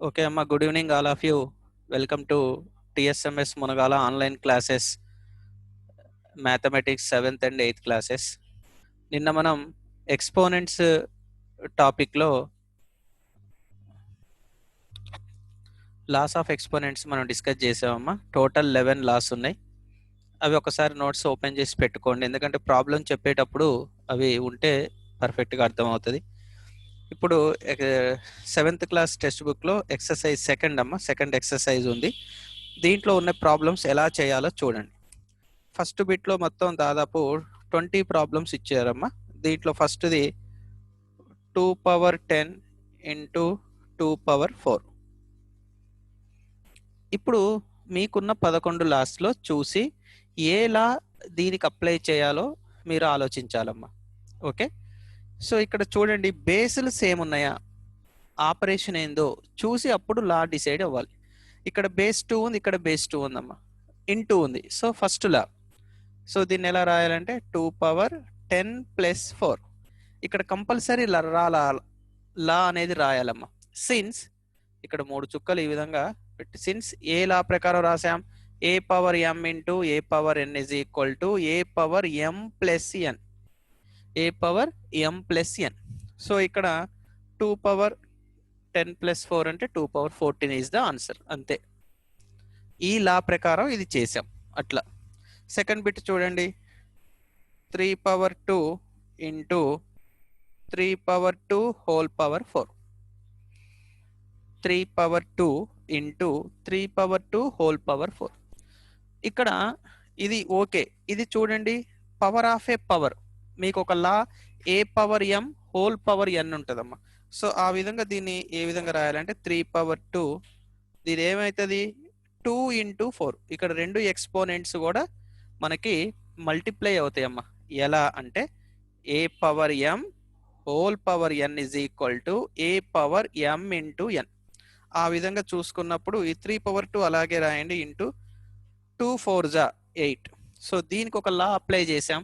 Okay, Amma, good evening, all of you. Welcome to TSMS Munagala online classes, mathematics 7th and 8th classes. నిన్న మనం exponents టాపిక్లో loss of exponents మనం discuss చేసామమ్మా. Total 11 loss ఉన్నాయి. అవి ఒకసారి notes open చేసి పెట్టుకోండి, ఎందుకంటే ప్రాబ్లం చెప్పేటప్పుడు అవి ఉంటే పర్ఫెక్ట్గా అర్థమవుతుంది. ఇప్పుడు 7th క్లాస్ టెక్స్ట్ బుక్లో ఎక్సర్సైజ్ సెకండ్ ఎక్సర్సైజ్ ఉంది. దీంట్లో ఉన్న ప్రాబ్లమ్స్ ఎలా చేయాలో చూడండి. ఫస్ట్ బిట్లో మొత్తం దాదాపు 20 ప్రాబ్లమ్స్ ఇచ్చారమ్మా. దీంట్లో ఫస్ట్ది 2 పవర్ 10 ఇంటూ 2 పవర్ 4. ఇప్పుడు మీకున్న 11 లాస్లో చూసి ఏ లా దీనికి అప్లై చేయాలో మీరు ఆలోచించాలమ్మా. ఓకే, సో ఇక్కడ చూడండి, బేసులు సేమ్ ఉన్నాయా, ఆపరేషన్ ఏందో చూసి అప్పుడు లా డిసైడ్ అవ్వాలి. ఇక్కడ బేస్ 2 ఉంది, ఇక్కడ బేస్ 2 ఉందమ్మా, ఇంటూ ఉంది. సో ఫస్ట్ లా, సో దీన్ని ఎలా రాయాలంటే 2 పవర్ 10 ప్లస్ 4. ఇక్కడ కంపల్సరీ లా అనేది రాయాలమ్మా. సిన్స్ ఇక్కడ 3 చుక్కలు ఈ విధంగా పెట్టి, సిన్స్ ఏ లా ప్రకారం రాసాం, a power m into a power n is equal to a power m plus n, a power m plus n. So ఇక్కడ 2 పవర్ 10 ప్లస్ 4 అంటే 2 పవర్ 14 ఈజ్ ద ఆన్సర్. అంతే, ఈ లా ప్రకారం ఇది చేసాం. అట్లా సెకండ్ బిట్ చూడండి, 3 power 2 into 3 power 2 whole power 4. 3 power 2 into 3 power 2 whole power 4. ఇక్కడ ఇది ఓకే. ఇది చూడండి, పవర్ ఆఫ్ ఏ పవర్, మీకు ఒక లా a power m whole power ఎన్ ఉంటుందమ్మా. సో ఆ విధంగా దీన్ని ఏ విధంగా రాయాలంటే 3 పవర్ 2, దీని ఏమవుతుంది 2 ఇంటూ 4. ఇక్కడ రెండు ఎక్స్పోనెంట్స్ కూడా మనకి మల్టిప్లై అవుతాయమ్మా. ఎలా అంటే a power m whole power n is equal to a power m into n. ఆ విధంగా చూసుకున్నప్పుడు ఈ 3 పవర్ 2 అలాగే రాయండి, ఇంటూ 2 4 జా 8. సో దీనికి ఒక లా అప్లై చేసాం,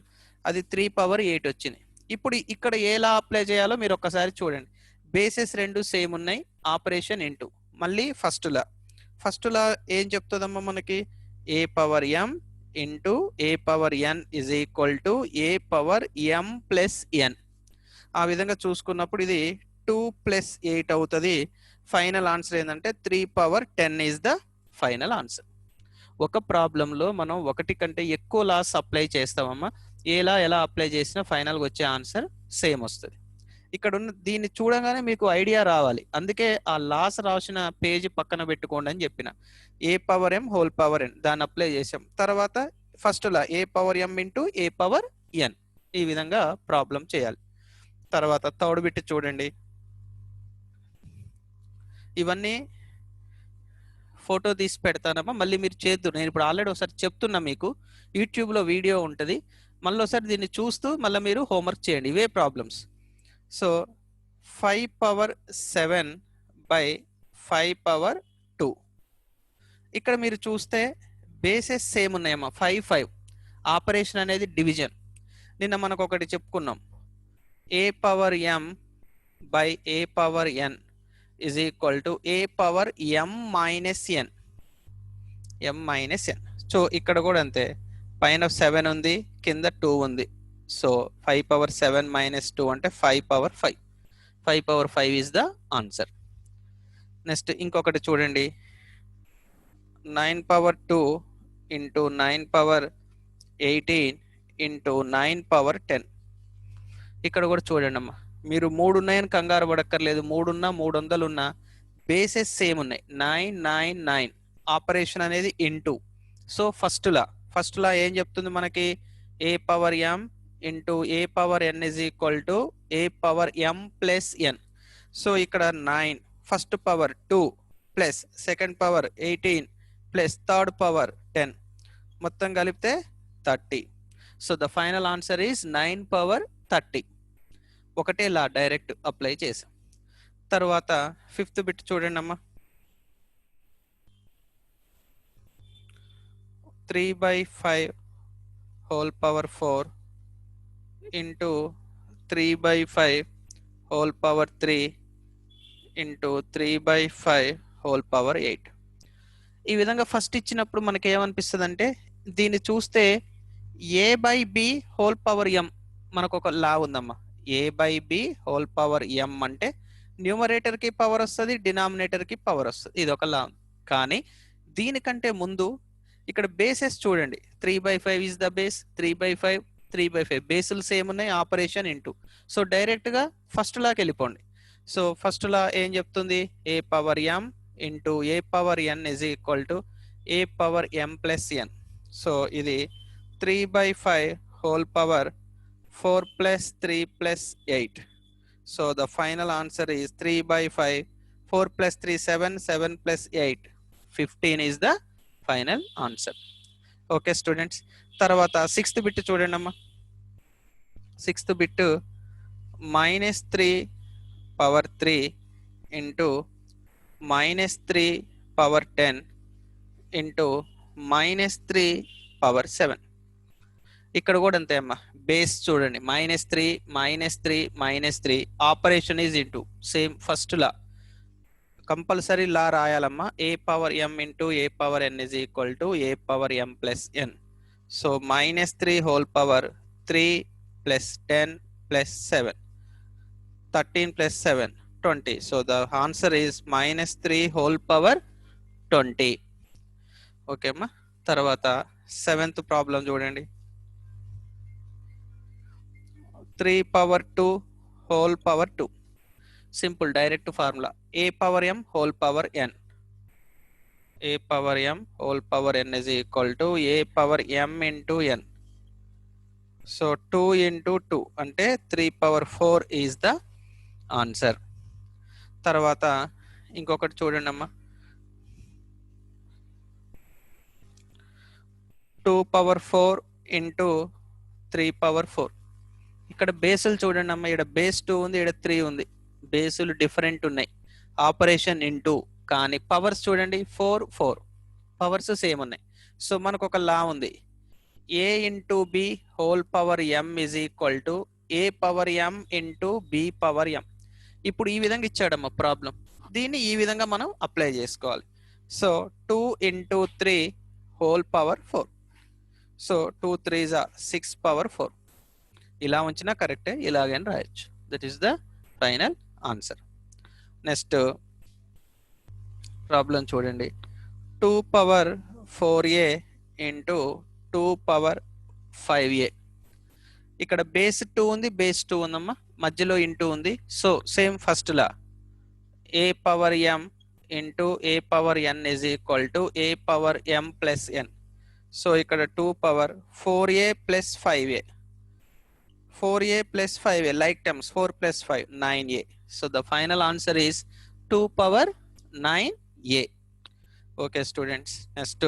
అది 3 పవర్ 8 వచ్చింది. ఇప్పుడు ఇక్కడ ఏ లా అప్లై చేయాలో మీరు ఒక్కసారి చూడండి. బేసెస్ రెండు సేమ్ ఉన్నాయి, ఆపరేషన్ ఇంటూ, మళ్ళీ ఫస్ట్ లా ఏం చెప్తుందమ్మా మనకి, a power m into a power n is equal to a power m plus n. ఆ విధంగా చూసుకున్నప్పుడు ఇది 2 ప్లస్ 8 అవుతుంది. ఫైనల్ ఆన్సర్ ఏంటంటే 3 power 10 is the final answer. ఒక ప్రాబ్లంలో మనం ఒకటి కంటే ఎక్కువ లాస్ అప్లై చేస్తామమ్మా. ఎలా అప్లై చేసినా ఫైనల్గా వచ్చే ఆన్సర్ సేమ్ వస్తుంది. ఇక్కడ ఉన్న దీన్ని చూడగానే మీకు ఐడియా రావాలి, అందుకే ఆ లాస్ రాసిన పేజీ పక్కన పెట్టుకోండి అని చెప్పిన. ఏ పవర్ ఎం హోల్ పవర్ ఎన్, దాన్ని అప్లై చేసాం. తర్వాత first law a power m into a power ఎన్, ఈ విధంగా ప్రాబ్లం చేయాలి. తర్వాత థర్డ్ బిట్ చూడండి, ఇవన్నీ ఫోటో తీసి పెడతానమ్మా, మళ్ళీ మీరు చేద్దురు. నేను ఇప్పుడు ఆల్రెడీ ఒకసారి చెప్తున్నా, మీకు యూట్యూబ్లో వీడియో ఉంటుంది, మళ్ళీ ఒకసారి దీన్ని చూస్తూ మళ్ళీ మీరు హోంవర్క్ చేయండి. ఇవే problems. So 5 power 7 by 5 power 2. ఇక్కడ మీరు చూస్తే బేసెస్ సేమ్ ఉన్నాయమ్మా, 5 5. ఆపరేషన్ అనేది డివిజన్. నిన్న మనకు ఒకటి చెప్పుకున్నాం, a power m by a power n is equal to a power m minus n, m minus n. So ఇక్కడ కూడా అంతే, పైన 7 ఉంది, కింద 2 ఉంది. సో 5 పవర్ 7 మైనస్ 2 అంటే 5 power 5. 5 power 5 is the answer. Next ఇంకొకటి చూడండి, 9 power 2 into 9 power 18 into 9 power 10. ఇక్కడ కూడా చూడండి అమ్మా, మీరు 3 ఉన్నాయని కంగారు పడక్కర్లేదు, 3 ఉన్నా 300 ఉన్నా బేసెస్ సేమ్ ఉన్నాయి, 9 9 9. ఆపరేషన్ అనేది ఇంటూ. సో ఫస్ట్ లా ఏం చెప్తుంది మనకి, a power m into a power n is equal to a power m plus n. So ఇక్కడ 9 first power 2 plus second power 18 plus third power 10, మొత్తం కలిపితే 30. So the final answer is 9 power 30. ఒకటే లా direct apply చేసాం. తర్వాత fifth bit చూడండి అమ్మా, 3 by 5 whole power 4 into 3 by 5 whole power 3 into 3/5 whole power 8. ఈ విధంగా ఫస్ట్ ఇచ్చినప్పుడు మనకి ఏమనిపిస్తుంది అంటే దీన్ని చూస్తే ఏ బై బి హోల్ పవర్ ఎం మనకు ఒక లా ఉందమ్మా. ఏ బై బి హోల్ పవర్ ఎం అంటే న్యూమరేటర్ కి పవర్ వస్తుంది, డినామినేటర్ కి పవర్ వస్తుంది. ఇది ఒక లా. కానీ దీనికంటే ముందు ఇక్కడ బేసెస్ చూడండి. 3/5 ఇస్ ద బేస్, 3/5, 3/5 బేసులు సేమ్ ఉన్నాయి, ఆపరేషన్ ఇంటూ. సో డైరెక్ట్ గా ఫస్ట్ లాకి వెళ్ళిపోండి. సో ఫస్ట్ లా ఏం చెప్తుంది? A power m into a power n is equal to a power m plus n. So ఇది 3/5 whole power 4 plus 3 plus 8. So the final answer is 3/5. 4 plus 3 7, 7 plus 8 15 is the final answer. Okay students, తర్వాత 6th bit చూడండి అమ్మా. 6th bit -3 power 3 into -3 power 10 into -3 power 7. ఇక్కడ కూడా అంతే అమ్మా. Base చూడండి, -3 -3 -3 operation is into. Same first law compulsory law రాయాలమ్మా. A power m into a power n is equal to a power m plus n. So -3 whole power 3 plus 10 plus 7, 13 plus 7 20. So the answer is -3 whole power 20. Okay అమ్మా. తర్వాత 7th problem చూడండి. 3 power 2 whole power 2. Simple direct formula. A power m whole power n. A power m whole power n is equal to a power m into n. So 2 into 2 అంటే 3 power 4 is the answer. తర్వాత ఇంకొకటి చూడండి అమ్మా. 2 power 4 into 3 power 4. ఇక్కడ బేసులు చూడండి అమ్మ. ఇక్కడ base 2 ఉంది, ఇక్కడ 3 ఉంది. బేసులు డిఫరెంట్ ఉన్నాయి, ఆపరేషన్ ఇంటూ. కానీ పవర్స్ చూడండి 4 4 పవర్స్ సేమ్ ఉన్నాయి. సో మనకు ఒక లా ఉంది. A into b whole power m is equal to a power m into b power m. ఇప్పుడు ఈ విధంగా ఇచ్చాడమ్మా ప్రాబ్లం. దీన్ని ఈ విధంగా మనం అప్లై చేసుకోవాలి. So 2 into 3 whole power 4. So 2 3s are 6 power 4. ఇలా ఉంచినా కరెక్టే, ఇలాగైనా రాయొచ్చు. That is the final answer. Next problem చూడండి. 2 power 4a into 2 power 5a. ఇక్కడ బేస్ 2 ఉంది, బేస్ 2 ఉందమ్మా, మధ్యలో ఇంటూ ఉంది. So same first law a power m into a power n is equal to a power m plus n. So ఇక్కడ 2 power 4a plus 5a. 4a plus 5a like terms, 4 plus 5 9a. So the final answer is 2 power 9a. Okay students, next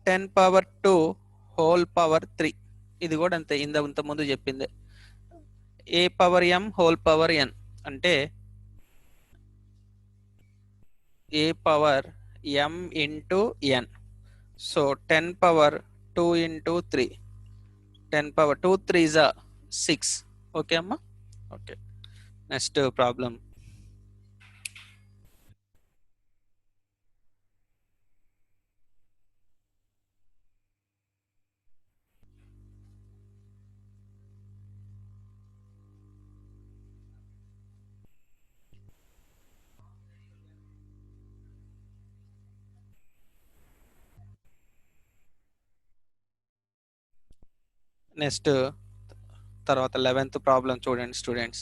10 power 2 whole power 3. ఇది కూడా అంతే, ఇంత ముందు చెప్పిందే. a power m whole power n అంటే a power m into n. So 10 power 2 into 3. 10 power 2 3s are 6. Okay amma. Okay, next problem. Next తర్వాత 11th problem చూడండి students.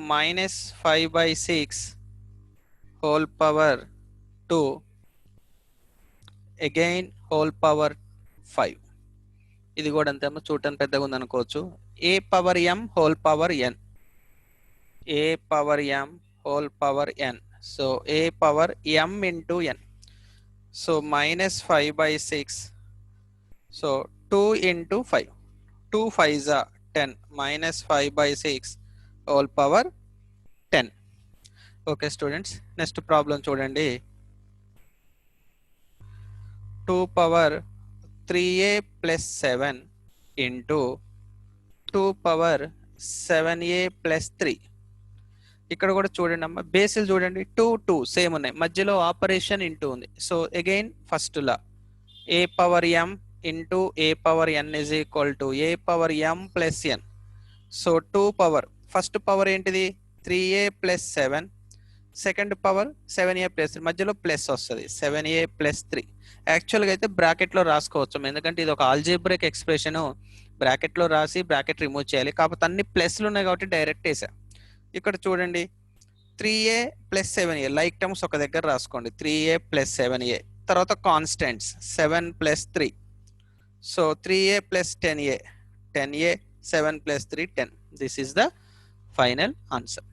-5/6 whole power 2 again whole power 5. ఇది కూడా అంతే, చూడటానికి పెద్దగా ఉంది అనుకోవచ్చు. ఏ power m whole power n. A power m whole power N. So a power m into N. So -5/6. So 2 into 5. 2 5s are 10. -5/6 whole power 10. Okay students, next problem చూడండి. 2 power 3a plus 7 into 2 power 7a plus 3. ఇక్కడ కూడా చూడండి అమ్మా, basil చూడండి 2 2 same ఉన్నాయి, మధ్యలో operation into ఉంది. So again first law a power m into a power n is equal to a power m plus n. So 2 power, first power ఏంటిది 3a plus 7, second power 7a plus 3, మధ్యలో plus వస్తుంది 7a plus 3. యాక్చువల్గా అయితే బ్రాకెట్లో రాసుకోవచ్చు, ఎందుకంటే ఇది ఒక ఆల్జీబ్రిక్ ఎక్స్ప్రెషన్, బ్రాకెట్లో రాసి బ్రాకెట్ రిమూవ్ చేయాలి. కాకపోతే అన్ని ప్లస్లు ఉన్నాయి కాబట్టి డైరెక్ట్ వేసా. ఇక్కడ చూడండి 3a plus 7a like terms ఒక దగ్గర రాసుకోండి, 3a ప్లస్ 7a. తర్వాత constants 7 plus 3. So 3a plus 10a 10a, 7 plus 3 10. This is the final answer.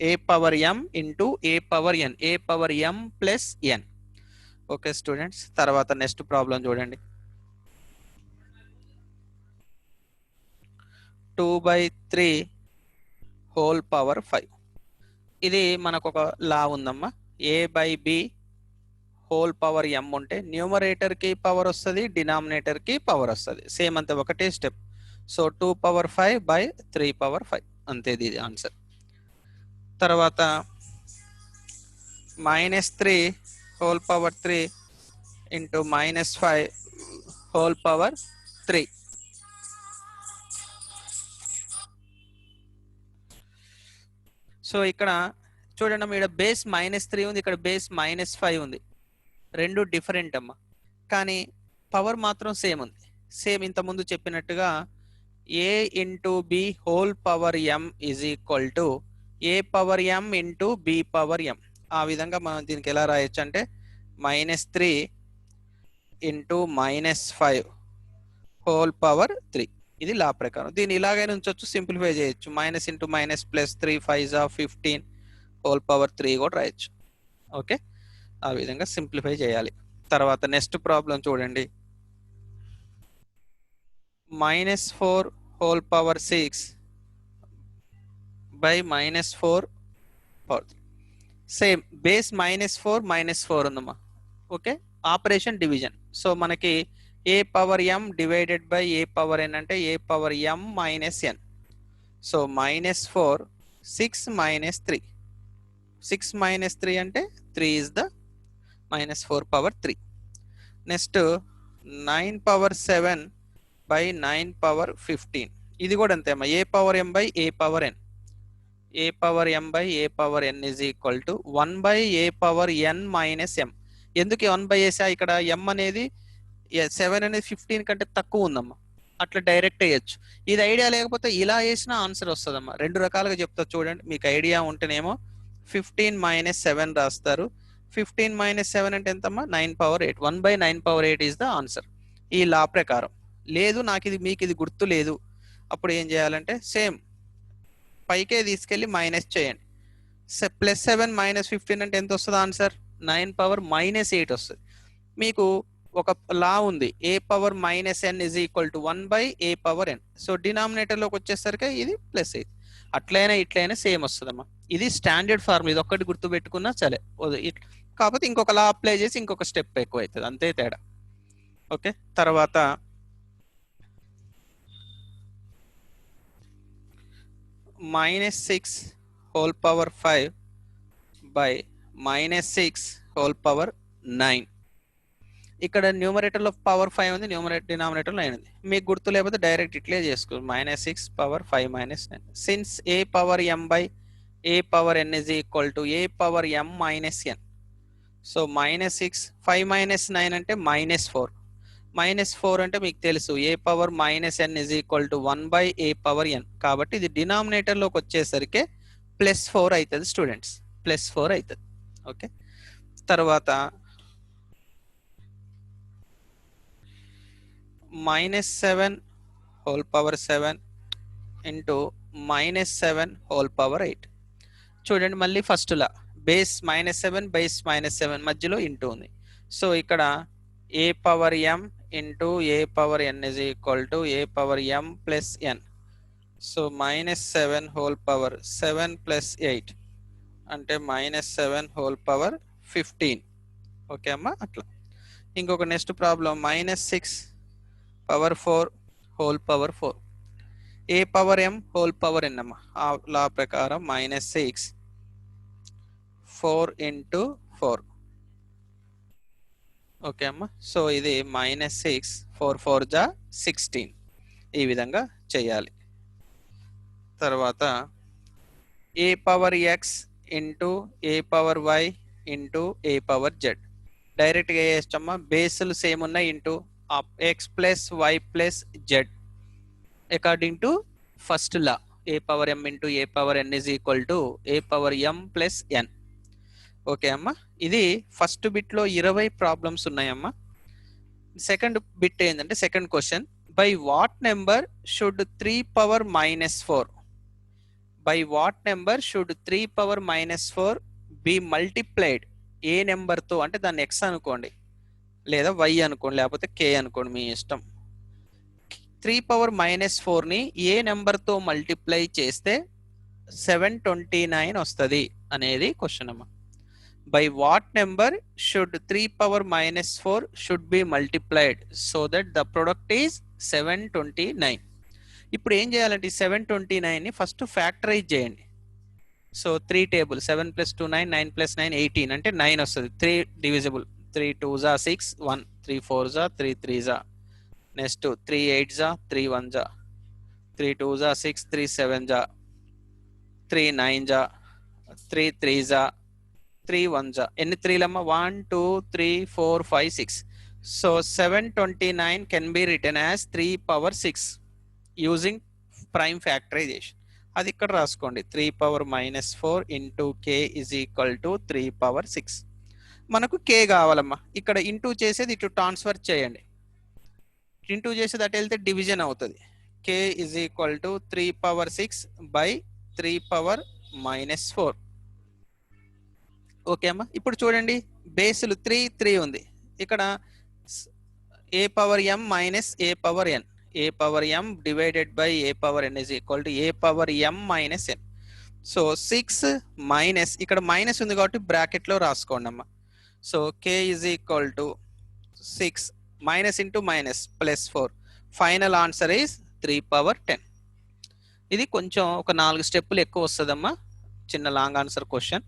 A power m into a power n, a power m plus n. Okay students, తర్వాత next problem చూడండి. 2/3 whole power 5. ఇది మనకు ఒక లా ఉందమ్మా, a by b whole power m ఉంటే న్యూమరేటర్కి power వస్తుంది, డినామినేటర్కి power వస్తుంది, same అంతే ఒకటే step. So 2 power 5 by 3 power 5 అంతే ఇది ఆన్సర్. తర్వాత -3 whole power 3 into -5 whole power 3. So ఇక్కడ చూడండి అమ్మ, ఇక్కడ బేస్ -3 ఉంది, ఇక్కడ బేస్ -5 ఉంది, రెండు డిఫరెంట్ అమ్మ, కానీ పవర్ మాత్రం సేమ్ ఉంది. సేమ్ ఇంతకుముందు చెప్పినట్టుగా a into b whole power m is equal to a power m into b power m. ఆ విధంగా మనం దీనికి ఎలా రాయొచ్చు అంటే -3 ఇంటూ -5 హోల్ పవర్ 3. ఇది లా ప్రకారం. దీన్ని ఇలాగైనా ఉంచవచ్చు, సింప్లిఫై చేయొచ్చు, minus into minus plus 3 5 15 whole power 3 కూడా రాయొచ్చు. ఓకే, ఆ విధంగా సింప్లిఫై చేయాలి. తర్వాత నెక్స్ట్ ప్రాబ్లం చూడండి. -4 whole power 6 by -4 power 3. Same base -4 ఉందమ్మా. Okay, operation division. సో మనకి a power m divided by a power n అంటే a power m minus n. So -4 6 -3, 6 -3 అంటే 3 is the -4 power 3. Next 9 power 7 by 9 power 15. ఇది కూడా అంతే అమ్మా, a power m by a power n. A power m by a power n is equal to 1 by a power n minus m. ఎందుకు 1 by వేసా, ఇక్కడ m అనేది 7 అనేది 15 కంటే తక్కువ ఉందమ్మా, అట్లా డైరెక్ట్ వేయచ్చు. ఇది ఐడియా లేకపోతే ఇలా వేసినా ఆన్సర్ వస్తుందమ్మా. రెండు రకాలుగా చెప్తా చూడండి, మీకు ఐడియా ఉంటేనేమో 15 - 7 రాస్తారు. 15 - 7 అంటే ఎంతమ్మా, 9 power 8. 1 by 9 power 8 is the answer ఈ లా ప్రకారం. లేదు నాకు ఇది మీకు ఇది గుర్తు లేదు, అప్పుడు ఏం చేయాలంటే సేమ్ పైకే తీసుకెళ్ళి మైనస్ చేయండి. +7 - 15 అంటే ఎంత వస్తుంది ఆన్సర్, 9 పవర్ -8 వస్తుంది. మీకు ఒక లా ఉంది, a power -n is equal to 1 by a power n. So డినామినేటర్లోకి వచ్చేసరికి ఇది +8. అట్లయినా ఇట్లయినా సేమ్ వస్తుందమ్మా. ఇది స్టాండర్డ్ ఫార్ములా, ఇది ఒక్కటి గుర్తు పెట్టుకున్నా సరే. కాకపోతే ఇంకొక లా అప్లై చేసి ఇంకొక స్టెప్ ఎక్కువ అవుతుంది, అంతే తేడా. ఓకే, తర్వాత -6 whole power 5 by -6 whole power 9. ఇక్కడ న్యూమరేటర్లో పవర్ 5 ఉంది, డినామినేటర్లో 9 ఉంది. మీకు గుర్తు లేకపోతే డైరెక్ట్ ఇట్లే చేసుకో, -6 power 5 - 9. Since A power m by a power n is equal to a power m minus n. So -6 5 - 9 అంటే -4. -4 అంటే మీకు తెలుసు a power -n is equal to 1 by a power n. కాబట్టి ఇది డినామినేటర్లోకి వచ్చేసరికి +4 అవుతుంది స్టూడెంట్స్, +4 అవుతుంది. ఓకే, తర్వాత -7 whole power 7 into -7 whole power 8. చూడండి మళ్ళీ ఫస్ట్ లా, బేస్ -7 బేస్ -7 మధ్యలో ఇంటూ ఉంది. సో ఇక్కడ a power m into a power n is equal to a power m plus n. So -7 whole power 7 plus 8 అంటే -7 whole power 15. Okay అమ్మా, అట్లా. ఇంకొక next problem -6 power 4 whole power 4. ఏ power m whole power ఎన్ అమ్మ. ఆ లా ప్రకారం -6 4 into 4. Okay అమ్మ. So ఇది -6 4 4 జా 16. ఈ విధంగా చేయాలి. తర్వాత a power x into a power y into a power z. డైరెక్ట్గా వేయచ్చమ్మా. బేసులు సేమ్ ఉన్నాయి into x plus y plus z according to first law. A power m into a power n is equal to a power m plus n. Okay అమ్మా. ఇది first బిట్లో 20 problems ఉన్నాయమ్మా. Second bit ఏంటంటే second question, by what number should 3 power -4 by what number should 3 power -4 b multiplied. ఏ నెంబర్తో అంటే దాన్ని X అనుకోండి, లేదా వై అనుకోండి, లేకపోతే కే అనుకోండి, మీ ఇష్టం. 3 పవర్ -4ని ఏ నెంబర్తో మల్టిప్లై చేస్తే 729 వస్తుంది అనేది క్వశ్చన్ అమ్మా. By what number should 3 power -4 should be multiplied so that the product is 729. ఇప్పుడు ఏం చేయాలంటే 729ని ఫస్ట్ ఫ్యాక్టరైజ్ చేయండి. సో 3 టేబుల్ 7 + 2 9, 9 + 9 18 అంటే 9 వస్తుంది. 3 divisible. 3 2s 6 1, 3 4s 3 3s. Next 3 8s 3 1s, 3 2s 6, 3 7s, 3 9s, 3 3s, 3 1s. ఎన్ని 3లమ్మా? 1 2 3 4 5 6. So 729 can be written as 3 power 6 using prime factorization. అది ఇక్కడ రాసుకోండి. 3 power -4 into k is equal to 3 power 6. మనకు కే కావాలమ్మా. ఇక్కడ ఇంటూ చేసేది ఇటు ట్రాన్స్ఫర్ చేయండి. ఇంటూ చేసేది అటు వెళ్తే డివిజన్ అవుతుంది. K is equal to 3 power 6 by 3 power -4. Okay అమ్మా. ఇప్పుడు చూడండి, బేసులు 3 3 ఉంది. ఇక్కడ a power m minus a power n. A power m divided by a power n is equal to a power m minus n. So 6 minus, ఇక్కడ minus ఉంది కాబట్టి బ్రాకెట్లో రాసుకోండి అమ్మా. So k is equal to 6 minus into minus plus 4. Final answer is 3 power 10. ఇది కొంచెం ఒక 4 స్టెప్పులు ఎక్కువ వస్తుందమ్మా. చిన్న లాంగ్ ఆన్సర్ క్వశ్చన్.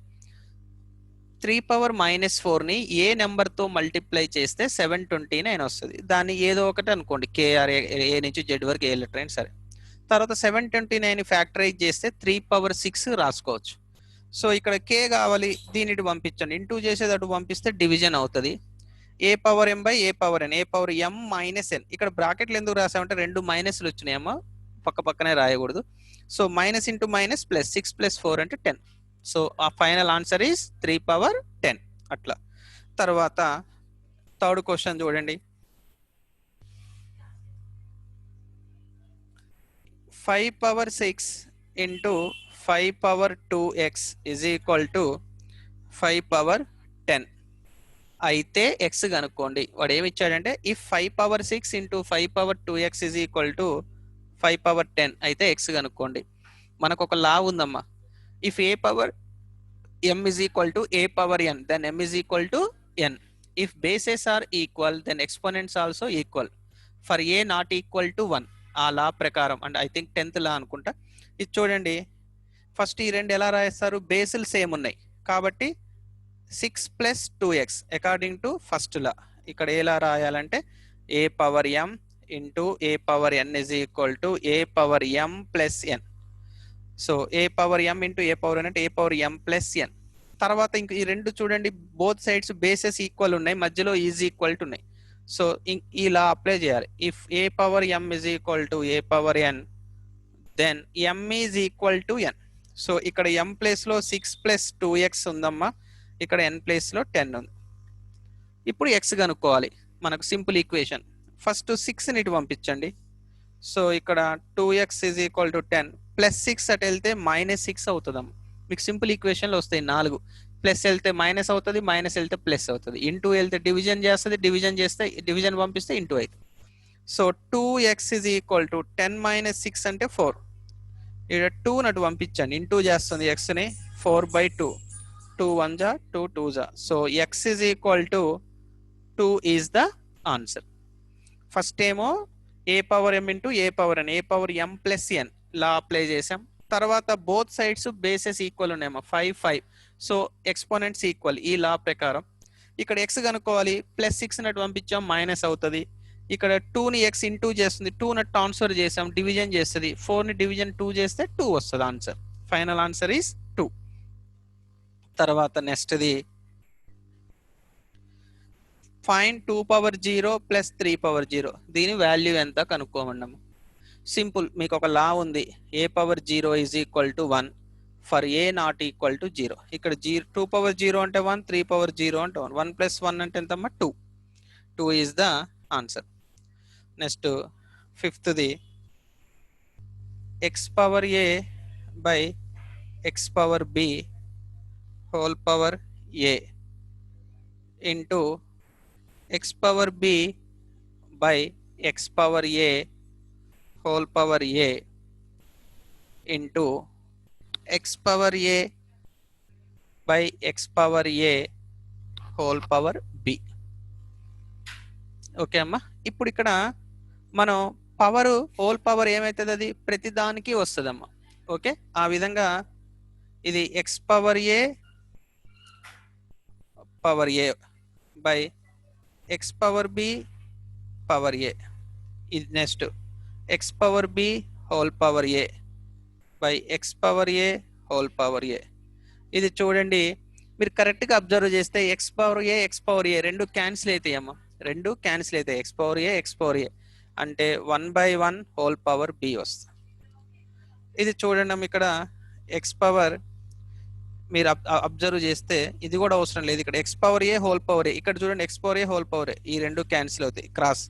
3 పవర్ -4ని ఏ నెంబర్తో మల్టిప్లై చేస్తే 729 వస్తుంది. దాన్ని ఏదో ఒకటి అనుకోండి, కేఆర్ ఏ నుంచి జెడ్ వరకు ఏ లెటర్ అయినా సరే. తర్వాత 729 ఫ్యాక్టరైజ్ చేస్తే 3 పవర్ 6 రాసుకోవచ్చు. సో ఇక్కడ కే కావాలి, దీనిటి పంపించండి. ఇంటూ చేసేది అటు పంపిస్తే డివిజన్ అవుతుంది. A power m by a power n, a power m minus n. ఇక్కడ బ్రాకెట్లు ఎందుకు రాసామంటే 2 మైనస్లు వచ్చినాయమ్మా, పక్క పక్కనే రాయకూడదు. So minus into minus plus 6 + 4 అంటే 10. సో ఆ ఫైనల్ ఆన్సర్ ఈస్ 3 పవర్ 10. అట్లా. తర్వాత థర్డ్ క్వశ్చన్ చూడండి. 5 power 6 into 5 power 2x is equal to 5 power 10 అయితే ఎక్స్ కనుక్కోండి. వాడు ఏమి ఇచ్చాడంటే if 5 power 6 into 5 power 2x is equal to 5 power 10 అయితే ఎక్స్ కనుక్కోండి. మనకు ఒక లా ఉందమ్మా. If a power m is equal to a power n, then m is equal to n. If bases are equal, then exponents also equal. For a not equal to 1. ఆ లా ప్రకారం and I think 10th లా అనుకుంటా. ఇది చూడండి, first ఈ రెండు ఎలా రాస్తారు? బేసులు same ఉన్నాయి కాబట్టి 6 + 2x అకార్డింగ్ టు ఫస్ట్ లా. ఇక్కడ ఎలా రాయాలంటే a power m into a power n is equal to a power m plus n. So a power m into a power n అంటే ఏ పవర్ ఎం ప్లస్ ఎన్. తర్వాత ఇంక ఈ రెండు చూడండి, both sides bases equal ఉన్నాయి, మధ్యలో is equal to ఉన్నాయి. So ఇలా అప్లై చేయాలి. If a power m is equal to a power n, then m is equal to n. So ఇక్కడ ఎం ప్లేస్లో 6 + 2x ఉందమ్మా, ఇక్కడ ఎన్ ప్లేస్లో 10 ఉంది. ఇప్పుడు ఎక్స్ కనుక్కోవాలి. మనకు సింపుల్ ఈక్వేషన్. ఫస్ట్ 6ని ఇటు పంపించండి. సో ఇక్కడ 2x is equal to 10 plus 6 అటు వెళ్తే -6 అవుతుందమ్మా. మీకు సింపుల్ ఈక్వేషన్లు వస్తాయి 4. ప్లస్ వెళ్తే మైనస్ అవుతుంది, మైనస్ వెళ్తే ప్లస్ అవుతుంది, ఇంటూ వెళ్తే డివిజన్ చేస్తుంది, డివిజన్ చేస్తే డివిజన్ పంపిస్తే ఇంటూ అవుతుంది. So 2x is equal to 10 - 6 అంటే 4. ఇక్కడ 2 నటు పంపించండి, ఇంటూ చేస్తుంది ఎక్స్ని. 4/2, 2 1s 2 2s. So x is equal to 2 is the answer. First ఏమో ఏ power m into a power n, a power m plus N law apply చేసాం. తర్వాత both sides bases equal ఉన్నాయమ్మా, 5 5. So exponents equal ఈ లా ప్రకారం. ఇక్కడ X కనుక్కోవాలి, plus 6 నటు పంపించాం minus అవుతుంది. ఇక్కడ 2ని ఎక్స్ ఇంటూ చేస్తుంది, 2 నటు ట్రాన్స్ఫర్ చేసాం డివిజన్ చేస్తుంది, 4ని డివిజన్ 2 చేస్తే 2 వస్తుంది ఆన్సర్. Final answer is 2. తర్వాత నెక్స్ట్ది ఫైన్ 2 పవర్ 0 ప్లస్ 3 పవర్ 0, దీని వాల్యూ ఎంత కనుక్కోమన్నాము. సింపుల్, మీకు ఒక లా ఉంది, a power 0 is equal to 1 for a not equal to 0. ఇక్కడ 2 పవర్ 0 అంటే 1, 3 పవర్ 0 అంటే 1, 1 ప్లస్ 1 అంటే ఎంతమ్మా 2. 2 ఈజ్ ద ఆన్సర్. నెక్స్ట్ ఫిఫ్త్ది x power a by x power b whole power a into x power b by x power a whole power a into x power a by x power a whole power b. Okay అమ్మా, ఇప్పుడు ఇక్కడ మనం power whole power ఏమవుతుంది, అది ప్రతి దానికి వస్తుందమ్మా. Okay, ఆ విధంగా ఇది x power a power a by x power b power a. ఇది next x power b whole power a by x power a whole power a. ఇది చూడండి, మీరు కరెక్ట్గా అబ్జర్వ్ చేస్తే x power a x power a రెండు cancel అవుతాయి అమ్మా, రెండు క్యాన్సిల్ అవుతాయి. x power a x power a అంటే 1/1 హోల్ పవర్ b వస్తుంది. ఇది చూడండి అమ్మ, ఇక్కడ x పవర్ మీరు అబ్జర్వ్ చేస్తే ఇది కూడా అవసరం లేదు. ఇక్కడ x power a whole power a, ఇక్కడ చూడండి x power a whole power a, ఈ రెండు క్యాన్సిల్ అవుతాయి cross.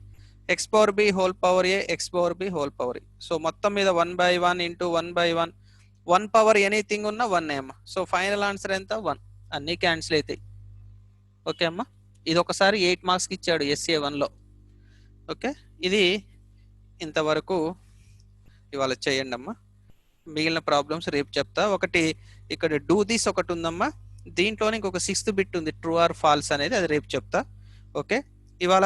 X power b whole power a x power b whole power a. So మొత్తం మీద 1/1 ఇంటూ 1/1, 1 పవర్ ఎనీథింగ్ ఉన్న 1 అమ్మ. సో ఫైనల్ ఆన్సర్ ఎంత 1, అన్నీ క్యాన్సిల్ అవుతాయి. ఓకే అమ్మా, ఇది ఒకసారి 8 మార్క్స్కి ఇచ్చాడు ఎస్ఏ 1లో. ఓకే, ఇది ఇంతవరకు ఇవాళ చేయండి అమ్మా. మిగిలిన ప్రాబ్లమ్స్ రేపు చెప్తా. ఒకటి ఇక్కడ డూ దిస్ ఒకటి ఉందమ్మా, దీంట్లోనే ఇంకొక 6th బిట్ ఉంది, ట్రూ ఆర్ ఫాల్స్ అనేది, అది రేపు చెప్తా. ఓకే, ఇవాళ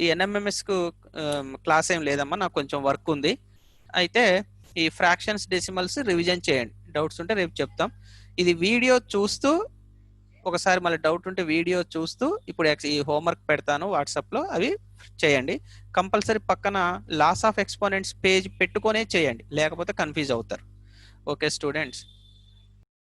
ఈ ఎన్ఎంఎంఎస్కు క్లాస్ ఏం లేదమ్మా, నాకు కొంచెం వర్క్ ఉంది. అయితే ఈ ఫ్రాక్షన్స్ డెసిమల్స్ రివిజన్ చేయండి, డౌట్స్ ఉంటే రేపు చెప్తాం. ఇది వీడియో చూస్తూ ఒకసారి మళ్ళీ డౌట్ ఉంటే వీడియో చూస్తూ ఇప్పుడు ఈ హోంవర్క్ పెడతాను వాట్సాప్లో, అవి చేయండి. కంపల్సరీ పక్కన లాస్ ఆఫ్ ఎక్స్పోనెంట్స్ పేజ్ పెట్టుకొనే చేయండి, లేకపోతే కన్ఫ్యూజ్ అవుతారు. Okay students.